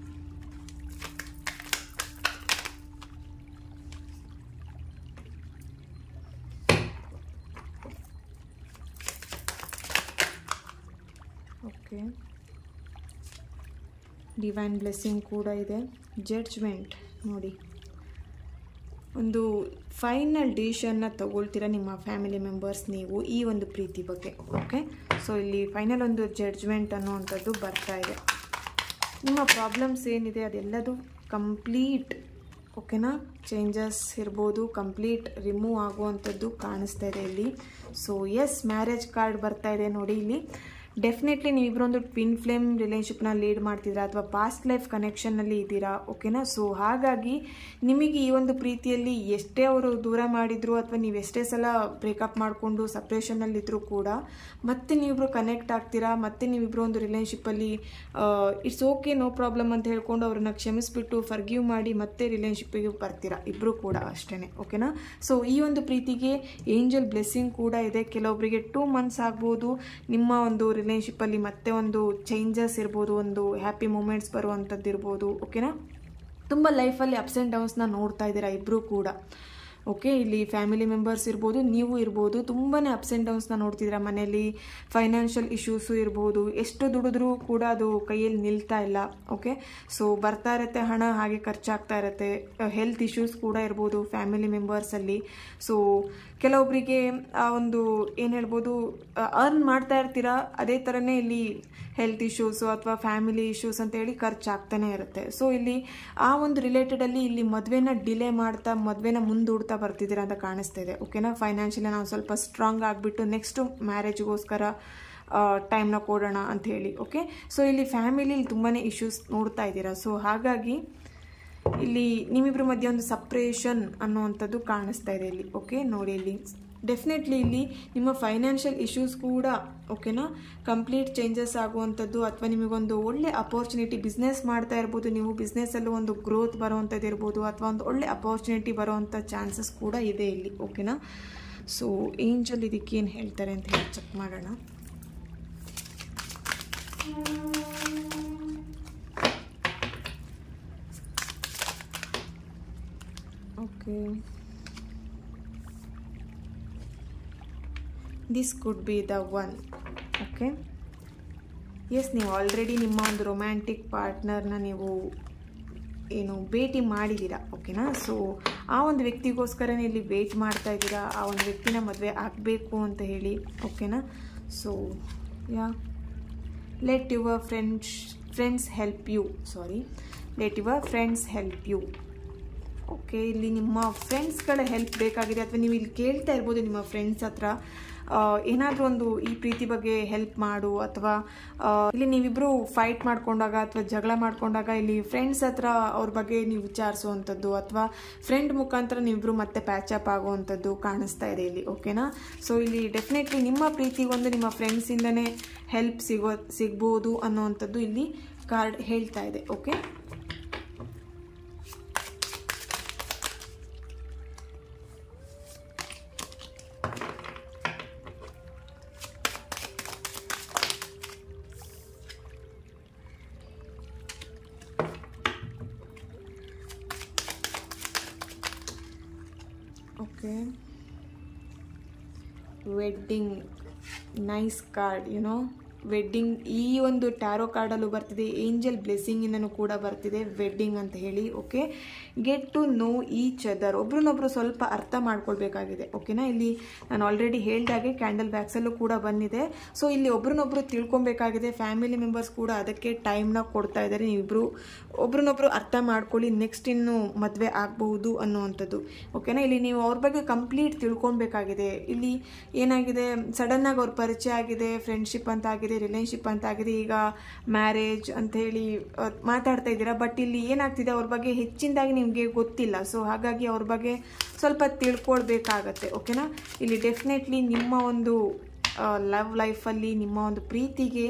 ಓಕೆ, ಡಿವೈನ್ ಬ್ಲೆಸ್ಸಿಂಗ್ ಕೂಡ ಇದೆ. ಜಡ್ಜ್ಮೆಂಟ್ ನೋಡಿ, ಒಂದು ಫೈನಲ್ ಡಿಸಿಷನ್ನ ತಗೊಳ್ತೀರಾ ನಿಮ್ಮ ಫ್ಯಾಮಿಲಿ ಮೆಂಬರ್ಸ್ ನೀವು ಈ ಒಂದು ಪ್ರೀತಿ ಬಗ್ಗೆ. ಓಕೆ, ಸೊ ಇಲ್ಲಿ ಫೈನಲ್ ಒಂದು ಜಡ್ಜ್ಮೆಂಟ್ ಅನ್ನೋವಂಥದ್ದು ಬರ್ತಾ ಇದೆ. ನಿಮ್ಮ ಪ್ರಾಬ್ಲಮ್ಸ್ ಏನಿದೆ ಅದೆಲ್ಲದು ಕಂಪ್ಲೀಟ್, ಓಕೆನಾ, ಚೇಂಜಸ್ ಇರ್ಬೋದು, ಕಂಪ್ಲೀಟ್ ರಿಮೂವ್ ಆಗುವಂಥದ್ದು ಕಾಣಿಸ್ತಾ ಇದೆ ಇಲ್ಲಿ. ಸೊ ಎಸ್, ಮ್ಯಾರೇಜ್ ಕಾರ್ಡ್ ಬರ್ತಾ ಇದೆ ನೋಡಿ ಇಲ್ಲಿ. ಡೆಫಿನೆಟ್ಲಿ ನೀವಿಬ್ಬರೊಂದು ಟ್ವಿನ್ ಫ್ಲೇಮ್ ರಿಲೇಷನ್ಶಿಪ್ನ ಲೀಡ್ ಮಾಡ್ತಿದ್ದೀರಾ ಅಥವಾ ಪಾಸ್ಟ್ ಲೈಫ್ ಕನೆಕ್ಷನ್ನಲ್ಲಿ ಇದ್ದೀರಾ. ಓಕೆನಾ, ಸೊ ಹಾಗಾಗಿ ನಿಮಗೆ ಈ ಒಂದು ಪ್ರೀತಿಯಲ್ಲಿ ಎಷ್ಟೇ ಅವರು ದೂರ ಮಾಡಿದ್ರು ಅಥವಾ ನೀವು ಎಷ್ಟೇ ಸಲ ಬ್ರೇಕಪ್ ಮಾಡಿಕೊಂಡು ಸಪ್ರೇಷನಲ್ಲಿದ್ದರೂ ಕೂಡ ಮತ್ತೆ ನೀವಿಬ್ಬರು ಕನೆಕ್ಟ್ ಆಗ್ತೀರಾ. ಮತ್ತೆ ನೀವಿಬ್ಬರು ಒಂದು ರಿಲೇಷನ್ಶಿಪ್ಪಲ್ಲಿ ಇಟ್ಸ್ ಓಕೆ, ನೋ ಪ್ರಾಬ್ಲಮ್ ಅಂತ ಹೇಳ್ಕೊಂಡು ಅವ್ರನ್ನ ಕ್ಷಮಿಸ್ಬಿಟ್ಟು ಫರ್ಗಿವ್ ಮಾಡಿ ಮತ್ತೆ ರಿಲೇಷನ್ಶಿಪ್ಪಿಗೆ ಬರ್ತೀರಾ ಇಬ್ಬರು ಕೂಡ ಅಷ್ಟೇ. ಓಕೆನಾ, ಸೊ ಈ ಒಂದು ಪ್ರೀತಿಗೆ ಏಂಜಲ್ ಬ್ಲೆಸ್ಸಿಂಗ್ ಕೂಡ ಇದೆ. ಕೆಲವೊಬ್ಬರಿಗೆ 2 months ಆಗ್ಬೋದು ನಿಮ್ಮ ಒಂದು ರಿಲೇಷನ್ಶಿಪ್ಪಲ್ಲಿ ಮತ್ತೆ ಒಂದು ಚೇಂಜಸ್ ಇರ್ಬೋದು, ಒಂದು ಹ್ಯಾಪಿ ಮೂಮೆಂಟ್ಸ್ ಬರುವಂಥದ್ದು ಇರ್ಬೋದು. ಓಕೆನಾ, ತುಂಬ ಲೈಫಲ್ಲಿ ಅಪ್ಸ್ ಆ್ಯಂಡ್ ಡೌನ್ಸ್ನ ನೋಡ್ತಾ ಇದ್ದೀರಾ ಇಬ್ಬರು ಕೂಡ. ಓಕೆ, ಇಲ್ಲಿ ಫ್ಯಾಮಿಲಿ ಮೆಂಬರ್ಸ್ ಇರ್ಬೋದು, ನೀವು ಇರ್ಬೋದು, ತುಂಬಾ ಅಪ್ಸ್ ಆ್ಯಂಡ್ ಡೌನ್ಸ್ನ ನೋಡ್ತಿದ್ದೀರಾ. ಮನೆಯಲ್ಲಿ ಫೈನಾನ್ಷಿಯಲ್ ಇಶ್ಯೂಸು ಇರ್ಬೋದು, ಎಷ್ಟು ದುಡಿದ್ರೂ ಕೂಡ ಅದು ಕೈಯಲ್ಲಿ ನಿಲ್ತಾ ಇಲ್ಲ. ಓಕೆ, ಸೊ ಬರ್ತಾ ಇರುತ್ತೆ ಹಣ, ಹಾಗೆ ಖರ್ಚಾಗ್ತಾ ಇರುತ್ತೆ. ಹೆಲ್ತ್ ಇಶ್ಯೂಸ್ ಕೂಡ ಇರ್ಬೋದು ಫ್ಯಾಮಿಲಿ ಮೆಂಬರ್ಸಲ್ಲಿ. ಸೊ ಕೆಲವೊಬ್ಬರಿಗೆ ಆ ಒಂದು ಏನು ಹೇಳ್ಬೋದು, ಅರ್ನ್ ಮಾಡ್ತಾ ಇರ್ತೀರಾ, ಅದೇ ಥರನೇ ಇಲ್ಲಿ ಹೆಲ್ತ್ ಇಶ್ಯೂಸು ಅಥವಾ ಫ್ಯಾಮಿಲಿ ಇಶ್ಯೂಸ್ ಅಂತೇಳಿ ಖರ್ಚಾಗ್ತಾನೆ ಇರುತ್ತೆ. ಸೊ ಇಲ್ಲಿ ಆ ಒಂದು ರಿಲೇಟೆಡಲ್ಲಿ ಇಲ್ಲಿ ಮದುವೆನ ಡಿಲೇ ಮಾಡ್ತಾ ಮದುವೆನ ಮುಂದೂಡ್ತಾ ಬರ್ತಿದ್ದೀರಾ ಅಂತ ಕಾಣಿಸ್ತಾ ಇದೆ. ಓಕೆನಾ, ಫೈನಾನ್ಷಿಯಲಿ ನಾವು ಸ್ವಲ್ಪ ಸ್ಟ್ರಾಂಗ್ ಆಗಿಬಿಟ್ಟು ನೆಕ್ಸ್ಟು ಮ್ಯಾರೇಜ್ಗೋಸ್ಕರ ಟೈಮ್ನ ಕೊಡೋಣ ಅಂತ ಹೇಳಿ. ಓಕೆ, ಸೊ ಇಲ್ಲಿ ಫ್ಯಾಮಿಲಿಲಿ ತುಂಬಾ ಇಶ್ಯೂಸ್ ನೋಡ್ತಾ ಇದ್ದೀರಾ. ಸೊ ಹಾಗಾಗಿ ಇಲ್ಲಿ ನಿಮ್ಮಿಬ್ಬರ ಮಧ್ಯೆ ಒಂದು ಸಪ್ರೇಷನ್ ಅನ್ನುವಂಥದ್ದು ಕಾಣಿಸ್ತಾ ಇದೆ ಇಲ್ಲಿ. ಓಕೆ, ನೋಡಿ ಇಲ್ಲಿ ಡೆಫಿನೆಟ್ಲಿ ಇಲ್ಲಿ ನಿಮ್ಮ ಫೈನಾನ್ಷಿಯಲ್ ಇಶ್ಯೂಸ್ ಕೂಡ ಓಕೆನಾ ಕಂಪ್ಲೀಟ್ ಚೇಂಜಸ್ ಆಗುವಂಥದ್ದು, ಅಥವಾ ನಿಮಗೊಂದು ಒಳ್ಳೆ ಅಪರ್ಚುನಿಟಿ, ಬಿಸ್ನೆಸ್ ಮಾಡ್ತಾ ಇರ್ಬೋದು ನೀವು, ಬಿಸ್ನೆಸ್ಸಲ್ಲೂ ಒಂದು ಗ್ರೋತ್ ಬರುವಂಥದ್ದು ಇರ್ಬೋದು, ಅಥವಾ ಒಂದು ಒಳ್ಳೆ ಅಪರ್ಚುನಿಟಿ ಬರುವಂಥ ಚಾನ್ಸಸ್ ಕೂಡ ಇದೆ ಇಲ್ಲಿ. ಓಕೆನಾ, ಸೊ ಏಂಜಲ್ ಇದಕ್ಕೇನು ಹೇಳ್ತಾರೆ ಅಂತ ಹೇಳಿ ಚೆಕ್ ಮಾಡೋಣ. Okay, this could be the one. Okay, yes, ನೀವು ಆಲ್ರೆಡಿ ನಿಮ್ಮ ಒಂದು ರೊಮ್ಯಾಂಟಿಕ್ ಪಾರ್ಟ್ನರ್ನ ನೀವು ಏನು ಭೇಟಿ ಮಾಡಿದ್ದೀರಾ. ಓಕೆನಾ, ಸೊ ಆ ಒಂದು ವ್ಯಕ್ತಿಗೋಸ್ಕರನೇ ಇಲ್ಲಿ ವೇಟ್ ಮಾಡ್ತಾ ಇದ್ದೀರಾ, ಆ ಒಂದು ವ್ಯಕ್ತಿನ ಮದುವೆ ಆಗಬೇಕು ಅಂತ ಹೇಳಿ. ಓಕೆನಾ, so ya let your friends help you. Let your friends help you. Okay, ಇಲ್ಲಿ ನಿಮ್ಮ ಫ್ರೆಂಡ್ಸ್ಗಳ ಹೆಲ್ಪ್ ಬೇಕಾಗಿದೆ, ಅಥವಾ ನೀವು ಇಲ್ಲಿ ಕೇಳ್ತಾ ಇರ್ಬೋದು ನಿಮ್ಮ ಫ್ರೆಂಡ್ಸ್ ಹತ್ರ ಏನಾದರೂ ಒಂದು ಈ ಪ್ರೀತಿ ಬಗ್ಗೆ ಹೆಲ್ಪ್ ಮಾಡು, ಅಥವಾ ಇಲ್ಲಿ ನೀವಿಬ್ಬರು ಫೈಟ್ ಮಾಡ್ಕೊಂಡಾಗ ಅಥವಾ ಜಗಳ ಮಾಡ್ಕೊಂಡಾಗ ಇಲ್ಲಿ ಫ್ರೆಂಡ್ಸ್ ಹತ್ರ ಅವ್ರ ಬಗ್ಗೆ ನೀವು ವಿಚಾರಿಸುವಂಥದ್ದು, ಅಥವಾ ಫ್ರೆಂಡ್ ಮುಖಾಂತರ ನೀವಿಬ್ಬರು ಮತ್ತೆ ಪ್ಯಾಚಪ್ ಆಗುವಂಥದ್ದು ಕಾಣಿಸ್ತಾ ಇದೆ ಇಲ್ಲಿ. ಓಕೆನಾ, ಸೊ ಇಲ್ಲಿ ಡೆಫಿನೆಟ್ಲಿ ನಿಮ್ಮ ಪ್ರೀತಿಗೊಂದು ನಿಮ್ಮ ಫ್ರೆಂಡ್ಸಿಂದನೇ ಹೆಲ್ಪ್ ಸಿಗ್ಬೋದು ಅನ್ನೋವಂಥದ್ದು ಇಲ್ಲಿ ಕಾರ್ಡ್ ಹೇಳ್ತಾ ಇದೆ. Okay, okay, wedding, nice card, you know, wedding ಈ ಒಂದು ಟ್ಯಾರೋ ಕಾರ್ಡಲ್ಲೂ ಬರ್ತಿದೆ, ಏಂಜಲ್ ಬ್ಲೆಸ್ಸಿಂಗಿನೂ ಕೂಡ ಬರ್ತಿದೆ ವೆಡ್ಡಿಂಗ್ ಅಂತ ಹೇಳಿ. Okay, get to know each other, ಒಬ್ರನ್ನೊಬ್ರು ಸ್ವಲ್ಪ ಅರ್ಥ ಮಾಡ್ಕೊಳ್ಬೇಕಾಗಿದೆ. ಓಕೆನಾ, ಇಲ್ಲಿ ನಾನು ಆಲ್ರೆಡಿ ಹೇಳ್ದಾಗೆ ಕ್ಯಾಂಡಲ್ ಬ್ಯಾಗ್ಸಲ್ಲೂ ಕೂಡ ಬಂದಿದೆ. ಸೊ ಇಲ್ಲಿ ಒಬ್ರನ್ನೊಬ್ರು ತಿಳ್ಕೊಬೇಕಾಗಿದೆ, ಫ್ಯಾಮಿಲಿ ಮೆಂಬರ್ಸ್ ಕೂಡ ಅದಕ್ಕೆ ಟೈಮ್ನ ಕೊಡ್ತಾ ಇದ್ದಾರೆ. ನೀವಿಬ್ರು ಒಬ್ರನ್ನೊಬ್ರು ಅರ್ಥ ಮಾಡ್ಕೊಳ್ಳಿ, ನೆಕ್ಸ್ಟ್ ಇನ್ನು ಮದುವೆ ಆಗಬಹುದು ಅನ್ನುವಂಥದ್ದು. ಓಕೆನಾ, ಇಲ್ಲಿ ನೀವು ಅವ್ರ ಬಗ್ಗೆ ಕಂಪ್ಲೀಟ್ ತಿಳ್ಕೊಬೇಕಾಗಿದೆ. ಇಲ್ಲಿ ಏನಾಗಿದೆ, ಸಡನ್ನಾಗಿ ಅವ್ರ ಪರಿಚಯ ಆಗಿದೆ, ಫ್ರೆಂಡ್ಶಿಪ್ ಅಂತ ಆಗಿದೆ, ರಿಲೇಶನ್ಶಿಪ್ ಅಂತ ಆಗಿದೆ, ಈಗ ಮ್ಯಾರೇಜ್ ಅಂತ ಹೇಳಿ ಮಾತಾಡ್ತಾ ಇದ್ದೀರಾ. ಬಟ್ ಇಲ್ಲಿ ಏನಾಗ್ತಿದೆ, ಅವ್ರ ಬಗ್ಗೆ ಹೆಚ್ಚಿನದಾಗಿ ನಿಮಗೆ ಗೊತ್ತಿಲ್ಲ. ಸೊ ಹಾಗಾಗಿ ಅವ್ರ ಬಗ್ಗೆ ಸ್ವಲ್ಪ ತಿಳ್ಕೊಳ್ಬೇಕಾಗತ್ತೆ. ಓಕೆನಾ, ಇಲ್ಲಿ ಡೆಫಿನೆಟ್ಲಿ ನಿಮ್ಮ ಒಂದು ಲವ್ ಲೈಫಲ್ಲಿ ನಿಮ್ಮ ಒಂದು ಪ್ರೀತಿಗೆ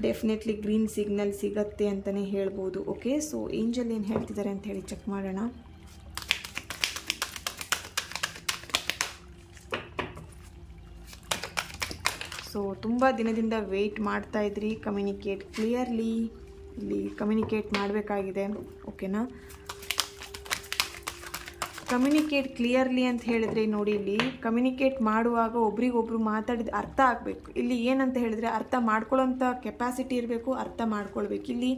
ಡೆಫಿನೆಟ್ಲಿ ಗ್ರೀನ್ ಸಿಗ್ನಲ್ ಸಿಗತ್ತೆ ಅಂತಲೇ ಹೇಳ್ಬೋದು. ಓಕೆ, ಸೊ ಏಂಜಲ್ ಏನು ಹೇಳ್ತಿದ್ದಾರೆ ಅಂತ ಹೇಳಿ ಚೆಕ್ ಮಾಡೋಣ. ಸೊ ತುಂಬ ದಿನದಿಂದ ವೆಯ್ಟ್ ಮಾಡ್ತಾ ಇದ್ರಿ, ಕಮ್ಯುನಿಕೇಟ್ ಕ್ಲಿಯರ್ಲಿ, ಇಲ್ಲಿ ಕಮ್ಯುನಿಕೇಟ್ ಮಾಡಬೇಕಾಗಿದೆ. ಓಕೆನಾ, ಕಮ್ಯುನಿಕೇಟ್ ಕ್ಲಿಯರ್ಲಿ ಅಂತ ಹೇಳಿದ್ರೆ ನೋಡಿ, ಇಲ್ಲಿ ಕಮ್ಯುನಿಕೇಟ್ ಮಾಡುವಾಗ ಒಬ್ರಿಗೊಬ್ರು ಮಾತಾಡಿದ ಅರ್ಥ ಆಗಬೇಕು. ಇಲ್ಲಿ ಏನಂತ ಹೇಳಿದ್ರೆ ಅರ್ಥ ಮಾಡ್ಕೊಳ್ಳೋಂಥ ಕೆಪಾಸಿಟಿ ಇರಬೇಕು, ಅರ್ಥ ಮಾಡ್ಕೊಳ್ಬೇಕು. ಇಲ್ಲಿ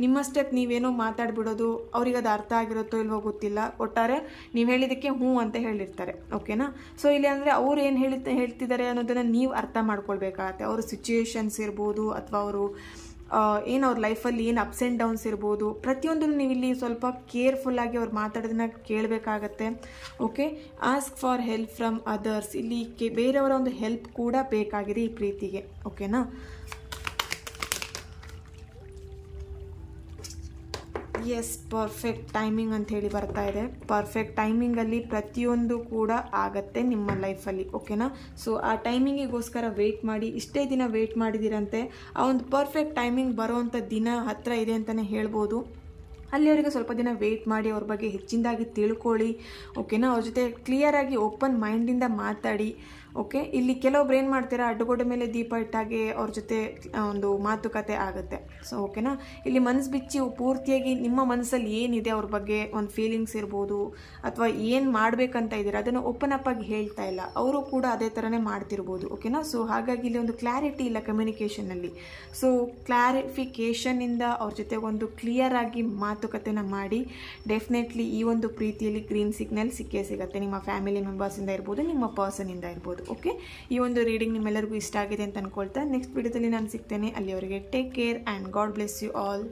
ನಿಮ್ಮಷ್ಟಕ್ಕೆ ನೀವೇನೋ ಮಾತಾಡ್ಬಿಡೋದು, ಅವ್ರಿಗೆ ಅದು ಅರ್ಥ ಆಗಿರುತ್ತೋ ಇಲ್ವೋ ಗೊತ್ತಿಲ್ಲ, ಒಟ್ಟಾರೆ ನೀವು ಹೇಳಿದ್ದಕ್ಕೆ ಹ್ಞೂ ಅಂತ ಹೇಳಿರ್ತಾರೆ. ಓಕೆನಾ? ಸೊ ಇಲ್ಲಿ ಅಂದರೆ ಅವ್ರು ಏನು ಹೇಳ್ತಿದ್ದಾರೆ ಅನ್ನೋದನ್ನು ನೀವು ಅರ್ಥ ಮಾಡ್ಕೊಳ್ಬೇಕಾಗತ್ತೆ. ಅವ್ರ ಸಿಚುಯೇಷನ್ಸ್ ಇರ್ಬೋದು, ಅಥವಾ ಅವರು ಏನು ಅವ್ರ ಲೈಫಲ್ಲಿ ಏನು ಅಪ್ಸ್ ಆ್ಯಂಡ್ ಡೌನ್ಸ್ ಇರ್ಬೋದು, ಪ್ರತಿಯೊಂದನ್ನು ನೀವು ಇಲ್ಲಿ ಸ್ವಲ್ಪ ಕೇರ್ಫುಲ್ಲಾಗಿ ಅವ್ರು ಮಾತಾಡೋದನ್ನ ಕೇಳಬೇಕಾಗತ್ತೆ. Okay, ask for help from others. ಇಲ್ಲಿ ಬೇರೆಯವರ ಒಂದು ಹೆಲ್ಪ್ ಕೂಡ ಬೇಕಾಗಿದೆ ಈ ಪ್ರೀತಿಗೆ. ಓಕೆನಾ? ಎಸ್, ಪರ್ಫೆಕ್ಟ್ ಟೈಮಿಂಗ್ ಅಂತ ಹೇಳಿ ಬರ್ತಾ ಇದೆ. ಪರ್ಫೆಕ್ಟ್ ಟೈಮಿಂಗಲ್ಲಿ ಪ್ರತಿಯೊಂದು ಕೂಡ ಆಗತ್ತೆ ನಿಮ್ಮ ಲೈಫಲ್ಲಿ. ಓಕೆನಾ? ಸೊ ಆ ಟೈಮಿಂಗಿಗೋಸ್ಕರ ವೆಯ್ಟ್ ಮಾಡಿ. ಇಷ್ಟೇ ದಿನ ವೆಯ್ಟ್ ಮಾಡಿದಿರಂತೆ, ಆ ಒಂದು ಪರ್ಫೆಕ್ಟ್ ಟೈಮಿಂಗ್ ಬರೋವಂಥ ದಿನ ಹತ್ತಿರ ಇದೆ ಅಂತಲೇ ಹೇಳ್ಬೋದು. ಅಲ್ಲಿವರೆಗೆ ಸ್ವಲ್ಪ ದಿನ ವೆಯ್ಟ್ ಮಾಡಿ, ಅವ್ರ ಬಗ್ಗೆ ಹೆಚ್ಚಿನದಾಗಿ ತಿಳ್ಕೊಳ್ಳಿ. ಓಕೆನಾ? ಅವ್ರ ಜೊತೆ ಕ್ಲಿಯರಾಗಿ ಓಪನ್ ಮೈಂಡಿಂದ ಮಾತಾಡಿ. ಓಕೆ, ಇಲ್ಲಿ ಕೆಲವೊಬ್ರು ಏನು ಮಾಡ್ತೀರಾ, ಅಡ್ಡಗೋಡೆ ಮೇಲೆ ದೀಪ ಇಟ್ಟಾಗೆ ಅವ್ರ ಜೊತೆ ಒಂದು ಮಾತುಕತೆ ಆಗುತ್ತೆ. ಸೊ ಓಕೆನಾ? ಇಲ್ಲಿ ಮನಸ್ಸು ಬಿಚ್ಚಿ ಪೂರ್ತಿಯಾಗಿ ನಿಮ್ಮ ಮನಸ್ಸಲ್ಲಿ ಏನಿದೆ ಅವ್ರ ಬಗ್ಗೆ ಒಂದು ಫೀಲಿಂಗ್ಸ್ ಇರ್ಬೋದು, ಅಥವಾ ಏನು ಮಾಡಬೇಕಂತ ಇದ್ದೀರಾ ಅದನ್ನು ಓಪನ್ ಅಪ್ ಆಗಿ ಹೇಳ್ತಾ ಇಲ್ಲ, ಅವರು ಕೂಡ ಅದೇ ಥರನೇ ಮಾಡ್ತಿರ್ಬೋದು. ಓಕೆನಾ? ಸೊ ಹಾಗಾಗಿ ಇಲ್ಲಿ ಒಂದು ಕ್ಲಾರಿಟಿ ಇಲ್ಲ ಕಮ್ಯುನಿಕೇಷನಲ್ಲಿ. ಸೊ ಕ್ಲಾರಿಫಿಕೇಷನಿಂದ ಅವ್ರ ಜೊತೆ ಒಂದು ಕ್ಲಿಯರ್ ಆಗಿ ಮಾತುಕತೆನ ಮಾಡಿ. ಡೆಫಿನೆಟ್ಲಿ ಈ ಒಂದು ಪ್ರೀತಿಯಲ್ಲಿ ಗ್ರೀನ್ ಸಿಗ್ನಲ್ ಸಿಕ್ಕೇ ಸಿಗುತ್ತೆ. ನಿಮ್ಮ ಫ್ಯಾಮಿಲಿ ಮೆಂಬರ್ಸಿಂದ ಇರ್ಬೋದು, ನಿಮ್ಮ ಪರ್ಸನಿಂದ ಇರ್ಬೋದು. ಓಕೆ, ಈ ಒಂದು ರೀಡಿಂಗ್ ನಿಮ್ಮೆಲ್ಲರಿಗೂ ಇಷ್ಟ ಆಗಿದೆ ಅಂತ ಅನ್ಕೊಳ್ತಾ ನೆಕ್ಸ್ಟ್ ವಿಡಿಯೋದಲ್ಲಿ ನಾನು ಸಿಗ್ತೇನೆ. ಅಲ್ಲಿವರೆಗೆ take care and God bless you all.